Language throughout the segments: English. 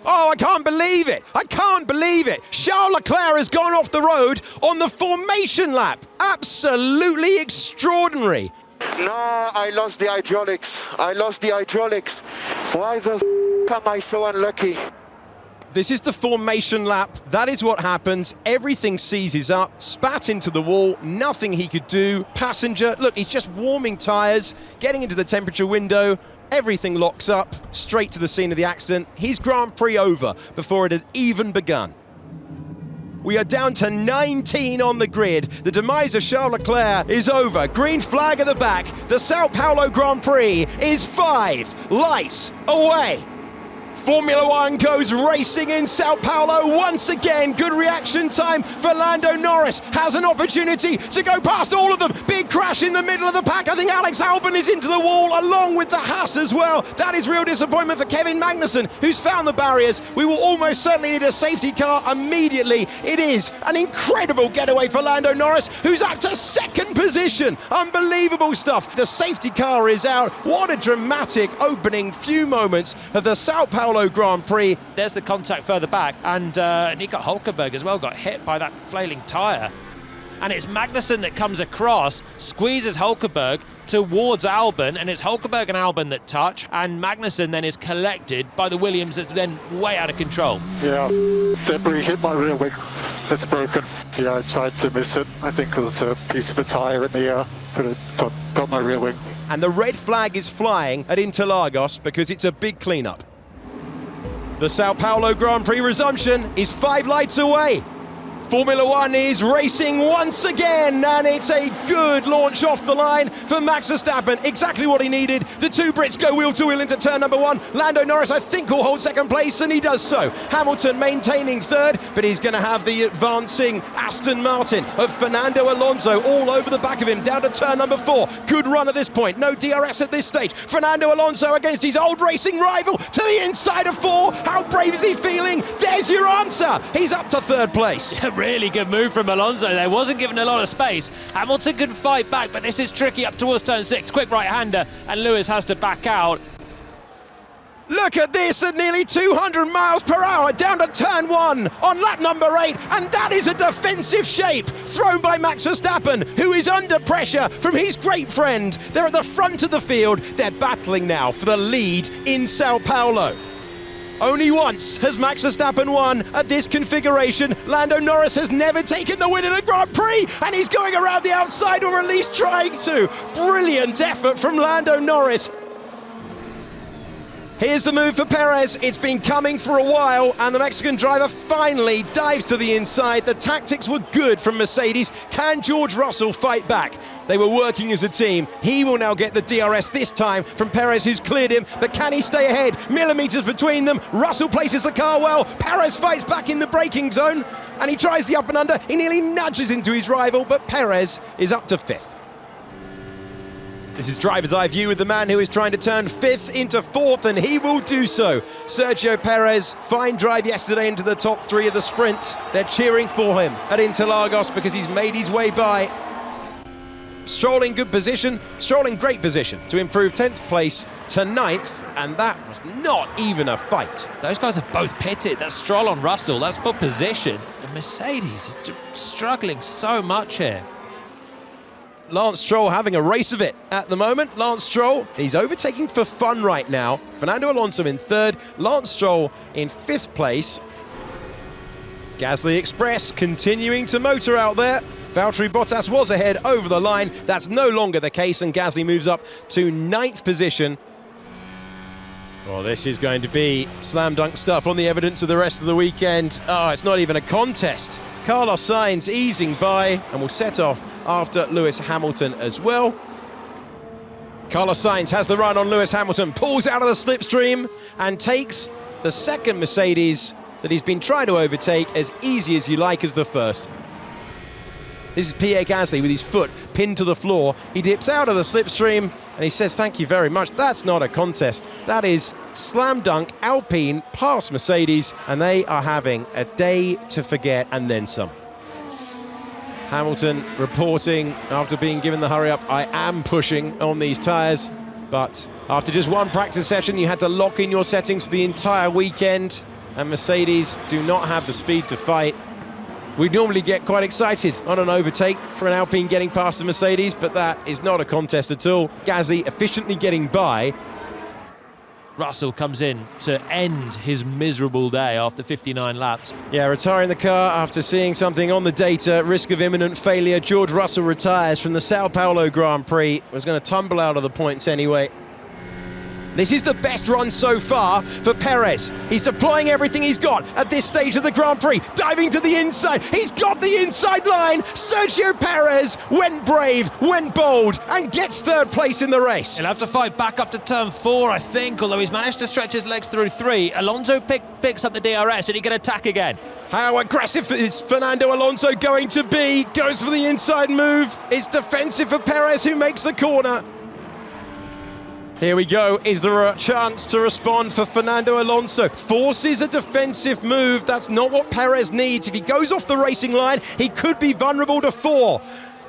Oh, I can't believe it. I can't believe it. Charles Leclerc has gone off the road on the formation lap. Absolutely extraordinary. No, I lost the hydraulics. Why the am I so unlucky? This is the formation lap. That is what happens. Everything seizes up, spat into the wall, nothing he could do. Passenger, look, he's just warming tyres, getting into the temperature window. Everything locks up, straight to the scene of the accident. His Grand Prix over before it had even begun. We are down to 19 on the grid. The demise of Charles Leclerc is over. Green flag at the back. The Sao Paulo Grand Prix is 5 lights away. Formula One goes racing in Sao Paulo once again. Good reaction time for Lando Norris. Has an opportunity to go past all of them. Big crash in the middle of the pack. I think Alex Albon is into the wall along with the Haas as well. That is real disappointment for Kevin Magnussen, who's found the barriers. We will almost certainly need a safety car immediately. It is an incredible getaway for Lando Norris, who's up to second position. Unbelievable stuff. The safety car is out. What a dramatic opening few moments of the Sao Paulo Grand Prix. There's the contact further back, and Nico Hülkenberg as well got hit by that flailing tyre. And it's Magnussen that comes across, squeezes Hülkenberg towards Albon, and it's Hülkenberg and Albon that touch, and Magnussen then is collected by the Williams that's then way out of control. Yeah, debris hit my rear wing. It's broken. Yeah, I tried to miss it. I think it was a piece of a tyre in the air, but it got my rear wing. And the red flag is flying at Interlagos because it's a big cleanup. The Sao Paulo Grand Prix resumption is 5 lights away. Formula One is racing once again, and it's a good launch off the line for Max Verstappen. Exactly what he needed. The two Brits go wheel to wheel into turn number 1. Lando Norris, I think, will hold second place, and he does so. Hamilton maintaining third, but he's going to have the advancing Aston Martin of Fernando Alonso all over the back of him, down to turn number 4. Good run at this point. No DRS at this stage. Fernando Alonso against his old racing rival to the inside of 4. How brave is he feeling? There's your answer. He's up to third place. Really good move from Alonso there. Wasn't given a lot of space. Hamilton can fight back, but this is tricky up towards turn 6. Quick right-hander, and Lewis has to back out. Look at this at nearly 200 miles per hour down to turn 1 on lap number 8, and that is a defensive shape thrown by Max Verstappen, who is under pressure from his great friend. They're at the front of the field. They're battling now for the lead in Sao Paulo. Only once has Max Verstappen won at this configuration. Lando Norris has never taken the win in a Grand Prix, and he's going around the outside, or at least trying to. Brilliant effort from Lando Norris. Here's the move for Perez. It's been coming for a while, and the Mexican driver finally dives to the inside. The tactics were good from Mercedes. Can George Russell fight back? They were working as a team. He will now get the DRS this time from Perez, who's cleared him, but can he stay ahead? Millimetres between them. Russell places the car well. Perez fights back in the braking zone, and he tries the up and under. He nearly nudges into his rival, but Perez is up to 5th. This is driver's eye view with the man who is trying to turn 5th into 4th, and he will do so. Sergio Perez, fine drive yesterday into the top 3 of the sprint. They're cheering for him at Interlagos because he's made his way by. Stroll in good position, Stroll in great position to improve 10th place to 9th, and that was not even a fight. Those guys have both pitted. That's Stroll on Russell. That's for position. The Mercedes is struggling so much here. Lance Stroll having a race of it at the moment. Lance Stroll, he's overtaking for fun right now. Fernando Alonso in 3rd, Lance Stroll in 5th place. Gasly Express continuing to motor out there. Valtteri Bottas was ahead over the line. That's no longer the case, and Gasly moves up to 9th position. Well, this is going to be slam dunk stuff on the evidence of the rest of the weekend. Oh, it's not even a contest. Carlos Sainz easing by and will set off after Lewis Hamilton as well. Carlos Sainz has the run on Lewis Hamilton, pulls out of the slipstream and takes the second Mercedes that he's been trying to overtake as easy as you like as the first. This is Pierre Gasly with his foot pinned to the floor. He dips out of the slipstream and he says, thank you very much. That's not a contest. That is slam dunk Alpine past Mercedes, and they are having a day to forget and then some. Hamilton reporting after being given the hurry up, I am pushing on these tyres, but after just one practice session, you had to lock in your settings for the entire weekend. and Mercedes do not have the speed to fight. We'd normally get quite excited on an overtake for an Alpine getting past a Mercedes, but that is not a contest at all. Gasly efficiently getting by. Russell comes in to end his miserable day after 59 laps. Yeah, retiring the car after seeing something on the data, risk of imminent failure. George Russell retires from the Sao Paulo Grand Prix. Was going to tumble out of the points anyway. This is the best run so far for Perez. He's deploying everything he's got at this stage of the Grand Prix, diving to the inside. He's got the inside line. Sergio Perez went brave, went bold, and gets third place in the race. He'll have to fight back up to turn 4, I think, although he's managed to stretch his legs through 3. Alonso picks up the DRS and he can attack again. How aggressive is Fernando Alonso going to be? Goes for the inside move. It's defensive for Perez, who makes the corner. Here we go. Is there a chance to respond for Fernando Alonso? Forces a defensive move. That's not what Perez needs. If he goes off the racing line, he could be vulnerable to 4.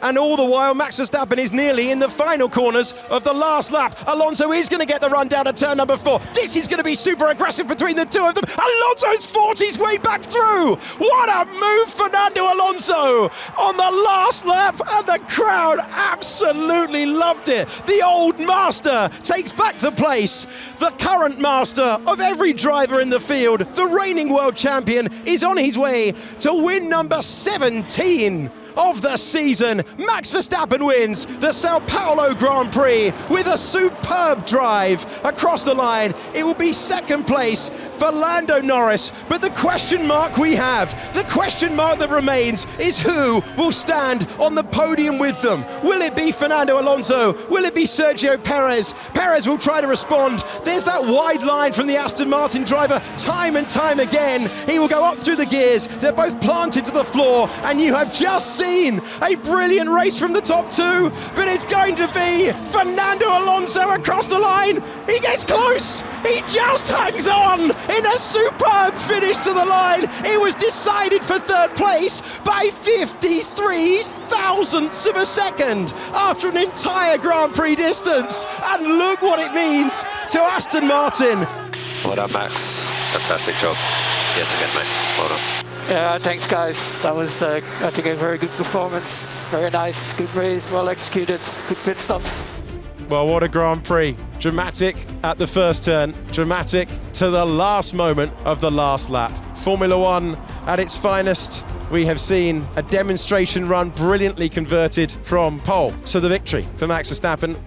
And all the while, Max Verstappen is nearly in the final corners of the last lap. Alonso is going to get the run down to turn number 4. This is going to be super aggressive between the two of them. Alonso's fought his way back through. What a move, Fernando Alonso, on the last lap. And the crowd absolutely loved it. The old master takes back the place. The current master of every driver in the field, the reigning world champion, is on his way to win number 17 of the season. Max Verstappen wins the Sao Paulo Grand Prix with a superb drive across the line. It will be second place for Lando Norris, but the question mark we have, the question mark that remains, is who will stand on the podium with them. Will it be Fernando Alonso? Will it be Sergio Perez? Perez will try to respond. There's that wide line from the Aston Martin driver time and time again. He will go up through the gears. They're both planted to the floor, and you have just seen a brilliant race from the top 2, but it's going to be Fernando Alonso across the line. He gets close. He just hangs on in a superb finish to the line. It was decided for third place by 53 thousandths of a second after an entire Grand Prix distance. And look what it means to Aston Martin. Well done, Max. Fantastic job yet again, mate. Well done. Yeah, thanks guys. That was, I think, a very good performance. Very nice, good race, well executed, good pit stops. Well, what a Grand Prix. Dramatic at the first turn, dramatic to the last moment of the last lap. Formula One at its finest. We have seen a demonstration run brilliantly converted from pole to the victory for Max Verstappen.